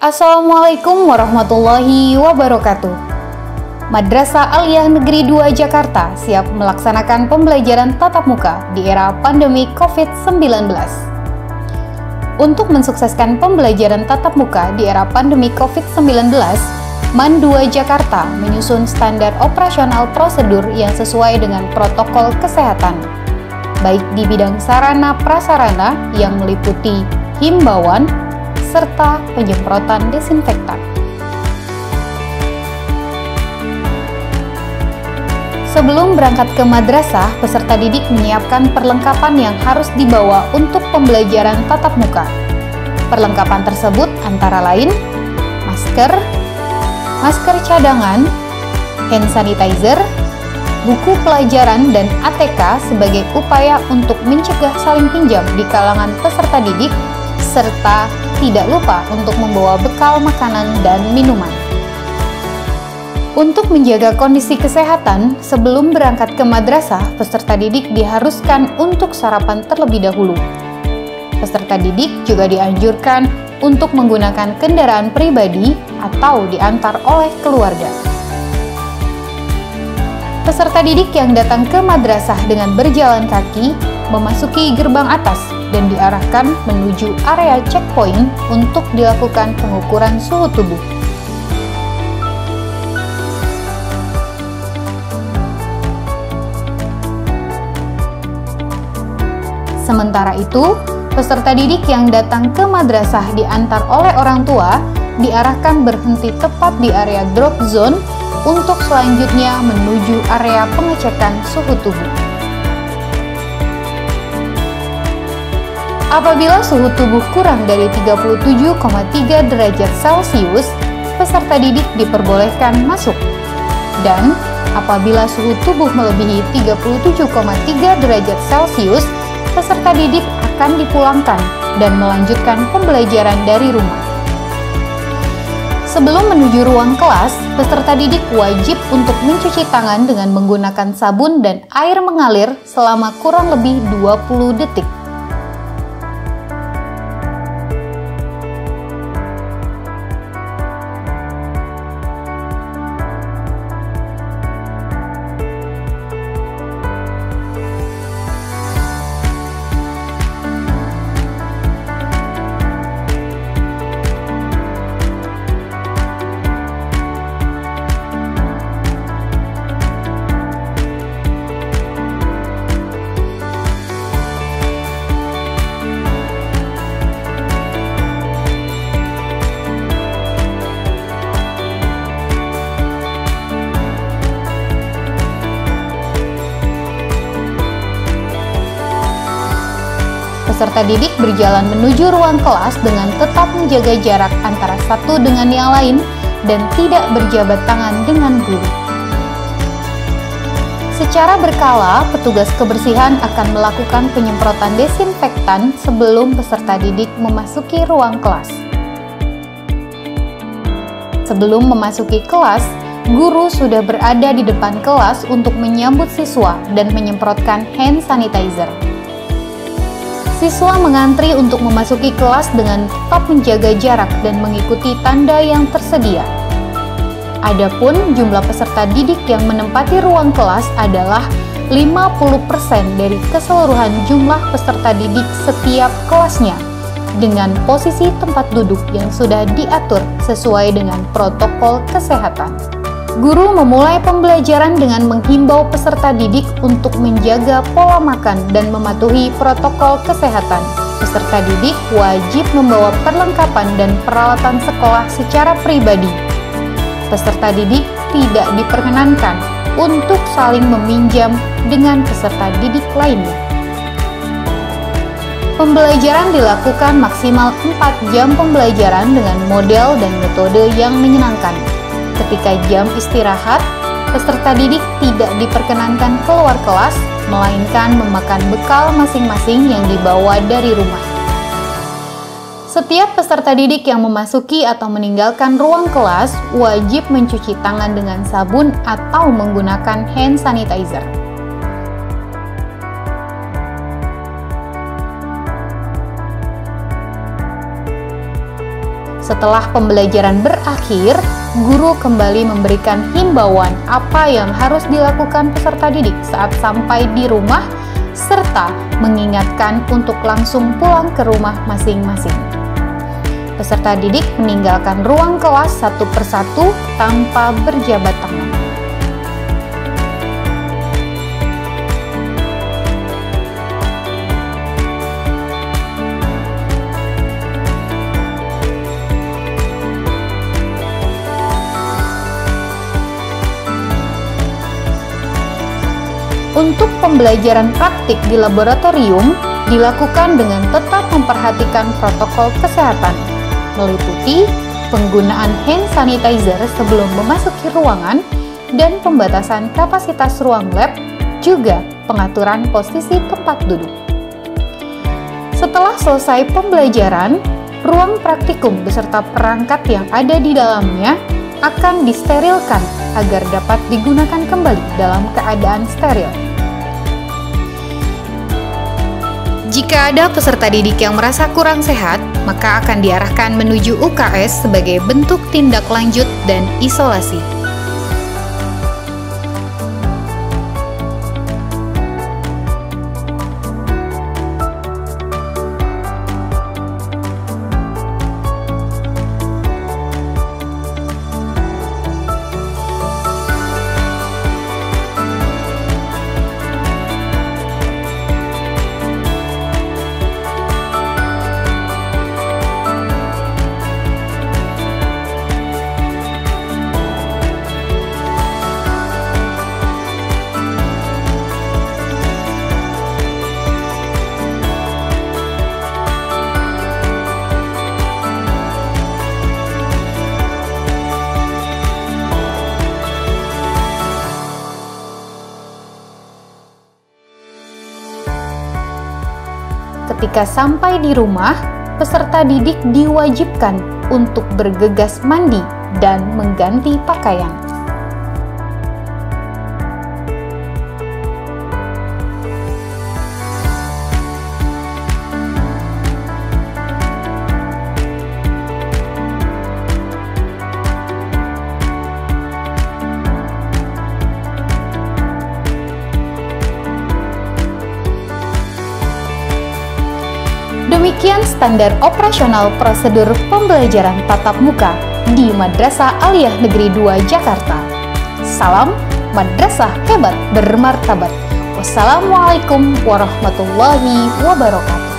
Assalamualaikum warahmatullahi wabarakatuh. Madrasah Aliyah Negeri 2 Jakarta siap melaksanakan pembelajaran tatap muka di era pandemi COVID-19. Untuk mensukseskan pembelajaran tatap muka di era pandemi COVID-19, MAN 2 Jakarta menyusun standar operasional prosedur yang sesuai dengan protokol kesehatan, baik di bidang sarana prasarana yang meliputi himbauan, serta penyemprotan desinfektan. Sebelum berangkat ke madrasah, peserta didik menyiapkan perlengkapan yang harus dibawa untuk pembelajaran tatap muka. Perlengkapan tersebut antara lain masker cadangan, hand sanitizer, buku pelajaran dan ATK sebagai upaya untuk mencegah saling pinjam di kalangan peserta didik, serta tidak lupa untuk membawa bekal makanan dan minuman. Untuk menjaga kondisi kesehatan, sebelum berangkat ke madrasah, peserta didik diharuskan untuk sarapan terlebih dahulu. Peserta didik juga dianjurkan untuk menggunakan kendaraan pribadi atau diantar oleh keluarga. Peserta didik yang datang ke madrasah dengan berjalan kaki memasuki gerbang atas dan diarahkan menuju area checkpoint untuk dilakukan pengukuran suhu tubuh. Sementara itu, peserta didik yang datang ke madrasah diantar oleh orang tua diarahkan berhenti tepat di area drop zone untuk selanjutnya menuju area pengecekan suhu tubuh. Apabila suhu tubuh kurang dari 37,3 derajat Celcius, peserta didik diperbolehkan masuk. Dan apabila suhu tubuh melebihi 37,3 derajat Celcius, peserta didik akan dipulangkan dan melanjutkan pembelajaran dari rumah. Sebelum menuju ruang kelas, peserta didik wajib untuk mencuci tangan dengan menggunakan sabun dan air mengalir selama kurang lebih 20 detik. Peserta didik berjalan menuju ruang kelas dengan tetap menjaga jarak antara satu dengan yang lain dan tidak berjabat tangan dengan guru. Secara berkala, petugas kebersihan akan melakukan penyemprotan desinfektan sebelum peserta didik memasuki ruang kelas. Sebelum memasuki kelas, guru sudah berada di depan kelas untuk menyambut siswa dan menyemprotkan hand sanitizer. Siswa mengantri untuk memasuki kelas dengan tetap menjaga jarak dan mengikuti tanda yang tersedia. Adapun jumlah peserta didik yang menempati ruang kelas adalah 50% dari keseluruhan jumlah peserta didik setiap kelasnya, dengan posisi tempat duduk yang sudah diatur sesuai dengan protokol kesehatan. Guru memulai pembelajaran dengan menghimbau peserta didik untuk menjaga pola makan dan mematuhi protokol kesehatan. Peserta didik wajib membawa perlengkapan dan peralatan sekolah secara pribadi. Peserta didik tidak diperkenankan untuk saling meminjam dengan peserta didik lainnya. Pembelajaran dilakukan maksimal 4 jam pembelajaran dengan model dan metode yang menyenangkan. Ketika jam istirahat, peserta didik tidak diperkenankan keluar kelas, melainkan memakan bekal masing-masing yang dibawa dari rumah. Setiap peserta didik yang memasuki atau meninggalkan ruang kelas wajib mencuci tangan dengan sabun atau menggunakan hand sanitizer. Setelah pembelajaran berakhir, guru kembali memberikan himbauan apa yang harus dilakukan peserta didik saat sampai di rumah, serta mengingatkan untuk langsung pulang ke rumah masing-masing. Peserta didik meninggalkan ruang kelas satu persatu tanpa berjabat tangan. Untuk pembelajaran praktik di laboratorium dilakukan dengan tetap memperhatikan protokol kesehatan, meliputi penggunaan hand sanitizer sebelum memasuki ruangan dan pembatasan kapasitas ruang lab, juga pengaturan posisi tempat duduk. Setelah selesai pembelajaran, ruang praktikum beserta perangkat yang ada di dalamnya akan disterilkan agar dapat digunakan kembali dalam keadaan steril. Jika ada peserta didik yang merasa kurang sehat, maka akan diarahkan menuju UKS sebagai bentuk tindak lanjut dan isolasi. Ketika sampai di rumah, peserta didik diwajibkan untuk bergegas mandi dan mengganti pakaian. Demikian standar operasional prosedur pembelajaran tatap muka di Madrasah Aliyah Negeri 2 Jakarta. Salam Madrasah Hebat Bermartabat. Wassalamualaikum warahmatullahi wabarakatuh.